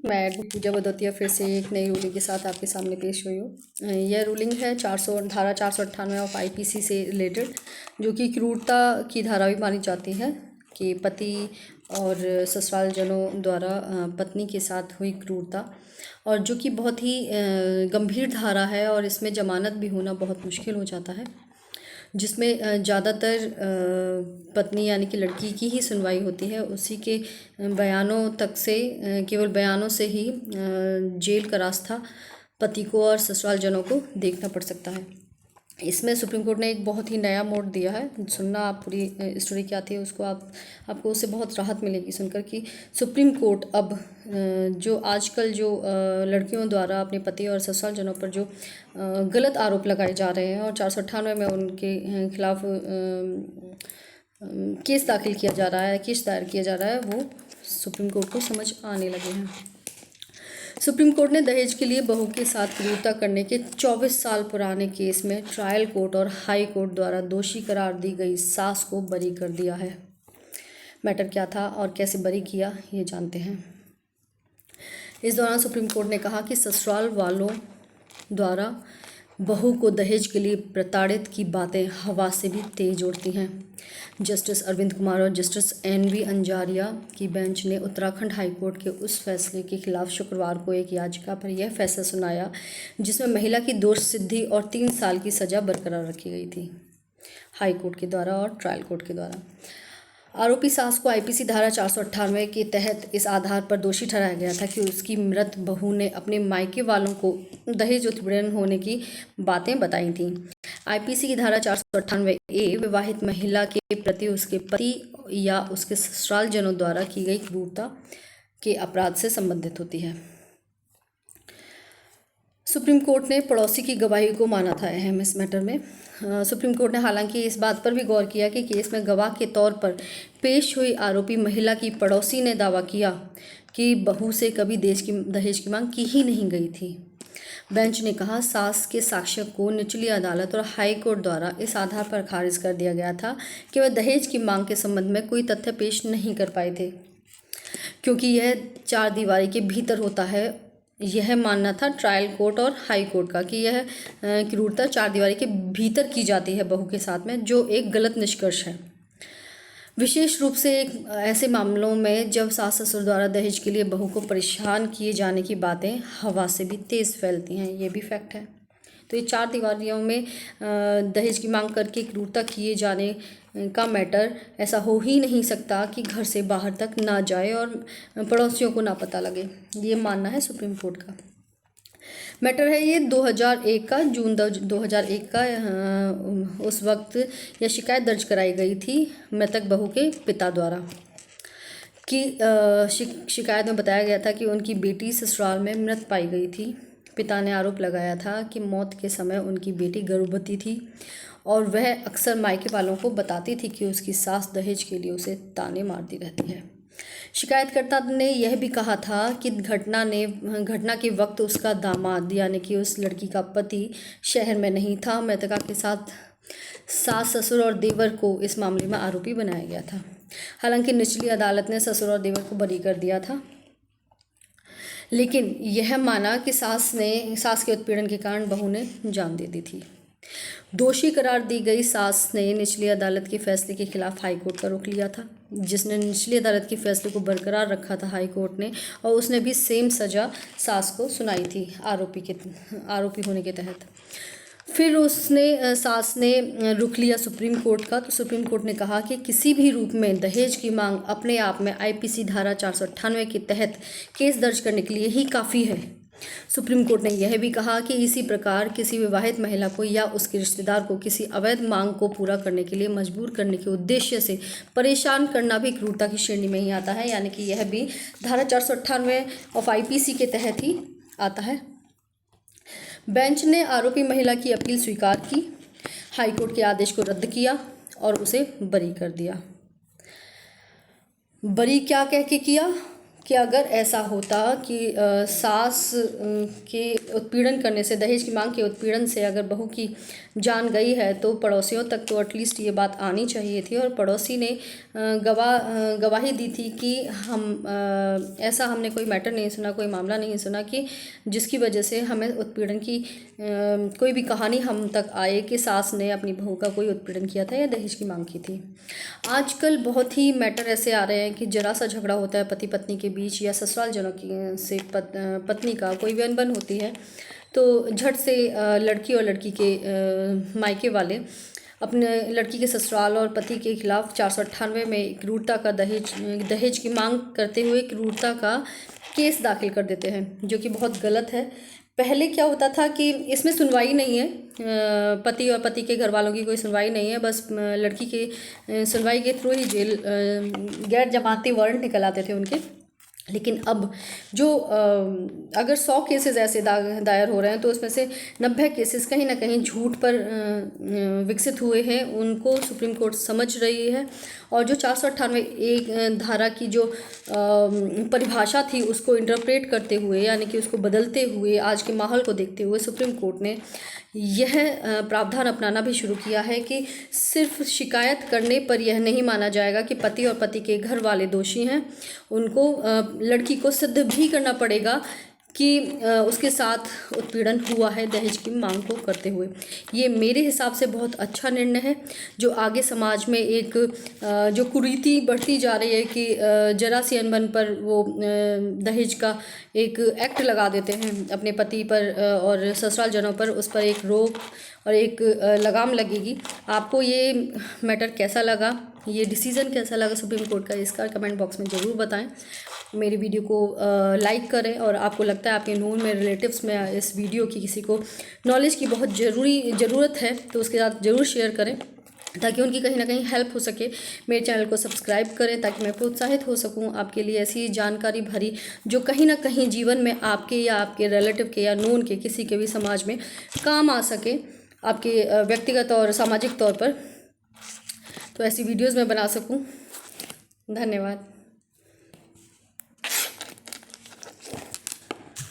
मैं एडवोकेट पूजा भदौतिया फिर से एक नई रूलिंग के साथ आपके सामने पेश हुई हूँ। यह रूलिंग है धारा 498 ऑफ आईपीसी से रिलेटेड, जो कि क्रूरता की धारा भी मानी जाती है कि पति और ससुरालजनों द्वारा पत्नी के साथ हुई क्रूरता, और जो कि बहुत ही गंभीर धारा है और इसमें जमानत भी होना बहुत मुश्किल हो जाता है, जिसमें ज़्यादातर पत्नी यानी कि लड़की की ही सुनवाई होती है। उसी के बयानों तक से, केवल बयानों से ही जेल का रास्ता पति को और ससुरालजनों को देखना पड़ सकता है। इसमें सुप्रीम कोर्ट ने एक बहुत ही नया मोड़ दिया है। सुनना आप पूरी स्टोरी क्या थी उसको, आपको उससे बहुत राहत मिलेगी सुनकर कि सुप्रीम कोर्ट अब जो आजकल जो लड़कियों द्वारा अपने पति और ससुरालजनों पर जो गलत आरोप लगाए जा रहे हैं और 498 में उनके खिलाफ केस दाखिल किया जा रहा है, केस दायर किया जा रहा है, वो सुप्रीम कोर्ट को समझ आने लगे हैं। सुप्रीम कोर्ट ने दहेज के लिए बहू के साथ क्रूरता करने के 24 साल पुराने केस में ट्रायल कोर्ट और हाई कोर्ट द्वारा दोषी करार दी गई सास को बरी कर दिया है। मैटर क्या था और कैसे बरी किया, ये जानते हैं। इस दौरान सुप्रीम कोर्ट ने कहा कि ससुराल वालों द्वारा बहू को दहेज के लिए प्रताड़ित की बातें हवा से भी तेज उड़ती हैं। जस्टिस अरविंद कुमार और जस्टिस NV अंजारिया की बेंच ने उत्तराखंड हाईकोर्ट के उस फैसले के खिलाफ शुक्रवार को एक याचिका पर यह फैसला सुनाया जिसमें महिला की दोष सिद्धि और 3 साल की सज़ा बरकरार रखी गई थी, हाई कोर्ट के द्वारा और ट्रायल कोर्ट के द्वारा। आरोपी सास को आईपीसी धारा 498 के तहत इस आधार पर दोषी ठहराया गया था कि उसकी मृत बहू ने अपने मायके वालों को दहेज उत्पीड़न होने की बातें बताई थीं। आईपीसी की धारा 498A विवाहित महिला के प्रति उसके पति या उसके ससुरालजनों द्वारा की गई क्रूरता के अपराध से संबंधित होती है। सुप्रीम कोर्ट ने पड़ोसी की गवाही को माना था अहम इस मैटर में। सुप्रीम कोर्ट ने हालांकि इस बात पर भी गौर किया कि केस में गवाह के तौर पर पेश हुई आरोपी महिला की पड़ोसी ने दावा किया कि बहू से कभी दहेज की मांग की ही नहीं गई थी। बेंच ने कहा, सास के साक्ष्य को निचली अदालत और हाई कोर्ट द्वारा इस आधार पर खारिज कर दिया गया था कि वह दहेज की मांग के संबंध में कोई तथ्य पेश नहीं कर पाए थे, क्योंकि यह 4 दीवारी के भीतर होता है। यह मानना था ट्रायल कोर्ट और हाई कोर्ट का कि यह क्रूरता 4 दीवारी के भीतर की जाती है बहू के साथ में, जो एक गलत निष्कर्ष है, विशेष रूप से एक ऐसे मामलों में जब सास ससुर द्वारा दहेज के लिए बहू को परेशान किए जाने की बातें हवा से भी तेज़ फैलती हैं। ये भी फैक्ट है। तो ये 4 दीवारियों में दहेज की मांग करके क्रूरता किए जाने का मैटर ऐसा हो ही नहीं सकता कि घर से बाहर तक ना जाए और पड़ोसियों को ना पता लगे। ये मानना है सुप्रीम कोर्ट का। मैटर है ये 2001 का, जून 2001 का। उस वक्त यह शिकायत दर्ज कराई गई थी मृतक बहू के पिता द्वारा कि शिकायत में बताया गया था कि उनकी बेटी ससुराल में मृत पाई गई थी। पिता ने आरोप लगाया था कि मौत के समय उनकी बेटी गर्भवती थी और वह अक्सर मायके वालों को बताती थी कि उसकी सास दहेज के लिए उसे ताने मारती रहती है। शिकायतकर्ता ने यह भी कहा था कि घटना के वक्त उसका दामाद यानी कि उस लड़की का पति शहर में नहीं था। मृतका के साथ सास ससुर और देवर को इस मामले में आरोपी बनाया गया था। हालांकि निचली अदालत ने ससुर और देवर को बरी कर दिया था, लेकिन यह माना कि सास के उत्पीड़न के कारण बहू ने जान दे दी थी। दोषी करार दी गई सास ने निचली अदालत के फैसले के खिलाफ हाई कोर्ट का रुख लिया था, जिसने निचली अदालत के फैसले को बरकरार रखा था हाई कोर्ट ने, और उसने भी सेम सज़ा सास को सुनाई थी आरोपी होने के तहत। फिर सास ने रुख लिया सुप्रीम कोर्ट का। तो सुप्रीम कोर्ट ने कहा कि किसी भी रूप में दहेज की मांग अपने आप में आईपीसी धारा 498 के तहत केस दर्ज करने के लिए ही काफ़ी है। सुप्रीम कोर्ट ने यह भी कहा कि इसी प्रकार किसी विवाहित महिला को या उसके रिश्तेदार को किसी अवैध मांग को पूरा करने के लिए मजबूर करने के उद्देश्य से परेशान करना भी क्रूरता की श्रेणी में ही आता है, यानी कि यह भी धारा 498 ऑफ आईपीसी के तहत ही आता है। बेंच ने आरोपी महिला की अपील स्वीकार की, हाईकोर्ट के आदेश को रद्द किया और उसे बरी कर दिया। बरी क्या कह के किया कि अगर ऐसा होता कि सास के उत्पीड़न करने से, दहेज की मांग के उत्पीड़न से अगर बहू की जान गई है तो पड़ोसियों तक तो एटलीस्ट ये बात आनी चाहिए थी। और पड़ोसी ने गवाही दी थी कि ऐसा हमने कोई मैटर नहीं सुना, कोई मामला नहीं सुना कि जिसकी वजह से हमें उत्पीड़न की कोई भी कहानी हम तक आए कि सास ने अपनी बहू का कोई उत्पीड़न किया था या दहेज की मांग की थी। आजकल बहुत ही मैटर ऐसे आ रहे हैं कि जरा सा झगड़ा होता है पति पत्नी के बीच या ससुराल जनों की से पत्नी का कोई अनबन होती है तो झट से लड़की और लड़की के मायके वाले अपने लड़की के ससुराल और पति के खिलाफ 498 में क्रूरता का दहेज की मांग करते हुए क्रूरता का केस दाखिल कर देते हैं, जो कि बहुत गलत है। पहले क्या होता था कि इसमें सुनवाई नहीं है, पति और पति के घर वालों की कोई सुनवाई नहीं है, बस लड़की के सुनवाई के थ्रू ही जेल गैर जमानती वारंट निकल आते थे उनके। लेकिन अब जो अगर 100 केसेस ऐसे दायर हो रहे हैं तो उसमें से 90 केसेस कहीं ना कहीं झूठ पर विकसित हुए हैं, उनको सुप्रीम कोर्ट समझ रही है। और जो 498 एक धारा की जो परिभाषा थी उसको इंटरप्रेट करते हुए, यानी कि उसको बदलते हुए, आज के माहौल को देखते हुए सुप्रीम कोर्ट ने यह प्रावधान अपनाना भी शुरू किया है कि सिर्फ शिकायत करने पर यह नहीं माना जाएगा कि पति और पति के घर वाले दोषी हैं, उनको लड़की को सिद्ध भी करना पड़ेगा कि उसके साथ उत्पीड़न हुआ है दहेज की मांग को करते हुए। ये मेरे हिसाब से बहुत अच्छा निर्णय है, जो आगे समाज में एक जो कुरीति बढ़ती जा रही है कि जरा सी अनबन पर वो दहेज का एक एक्ट लगा देते हैं अपने पति पर और ससुराल जनों पर, उस पर एक रोक और एक लगाम लगेगी। आपको ये मैटर कैसा लगा, ये डिसीज़न कैसा लगा सुप्रीम कोर्ट का, इसका कमेंट बॉक्स में ज़रूर बताएं। मेरी वीडियो को लाइक करें और आपको लगता है आपके नोन में, रिलेटिव्स में इस वीडियो की किसी को नॉलेज की बहुत ज़रूरत है तो उसके साथ ज़रूर शेयर करें ताकि उनकी कहीं ना कहीं हेल्प हो सके। मेरे चैनल को सब्सक्राइब करें ताकि मैं प्रोत्साहित हो सकूं आपके लिए ऐसी जानकारी भरी जो कहीं ना कहीं जीवन में आपके या आपके रिलेटिव के या नोन के किसी के भी समाज में काम आ सके, आपके व्यक्तिगत और सामाजिक तौर पर, तो ऐसी वीडियोज़ मैं बना सकूँ। धन्यवाद।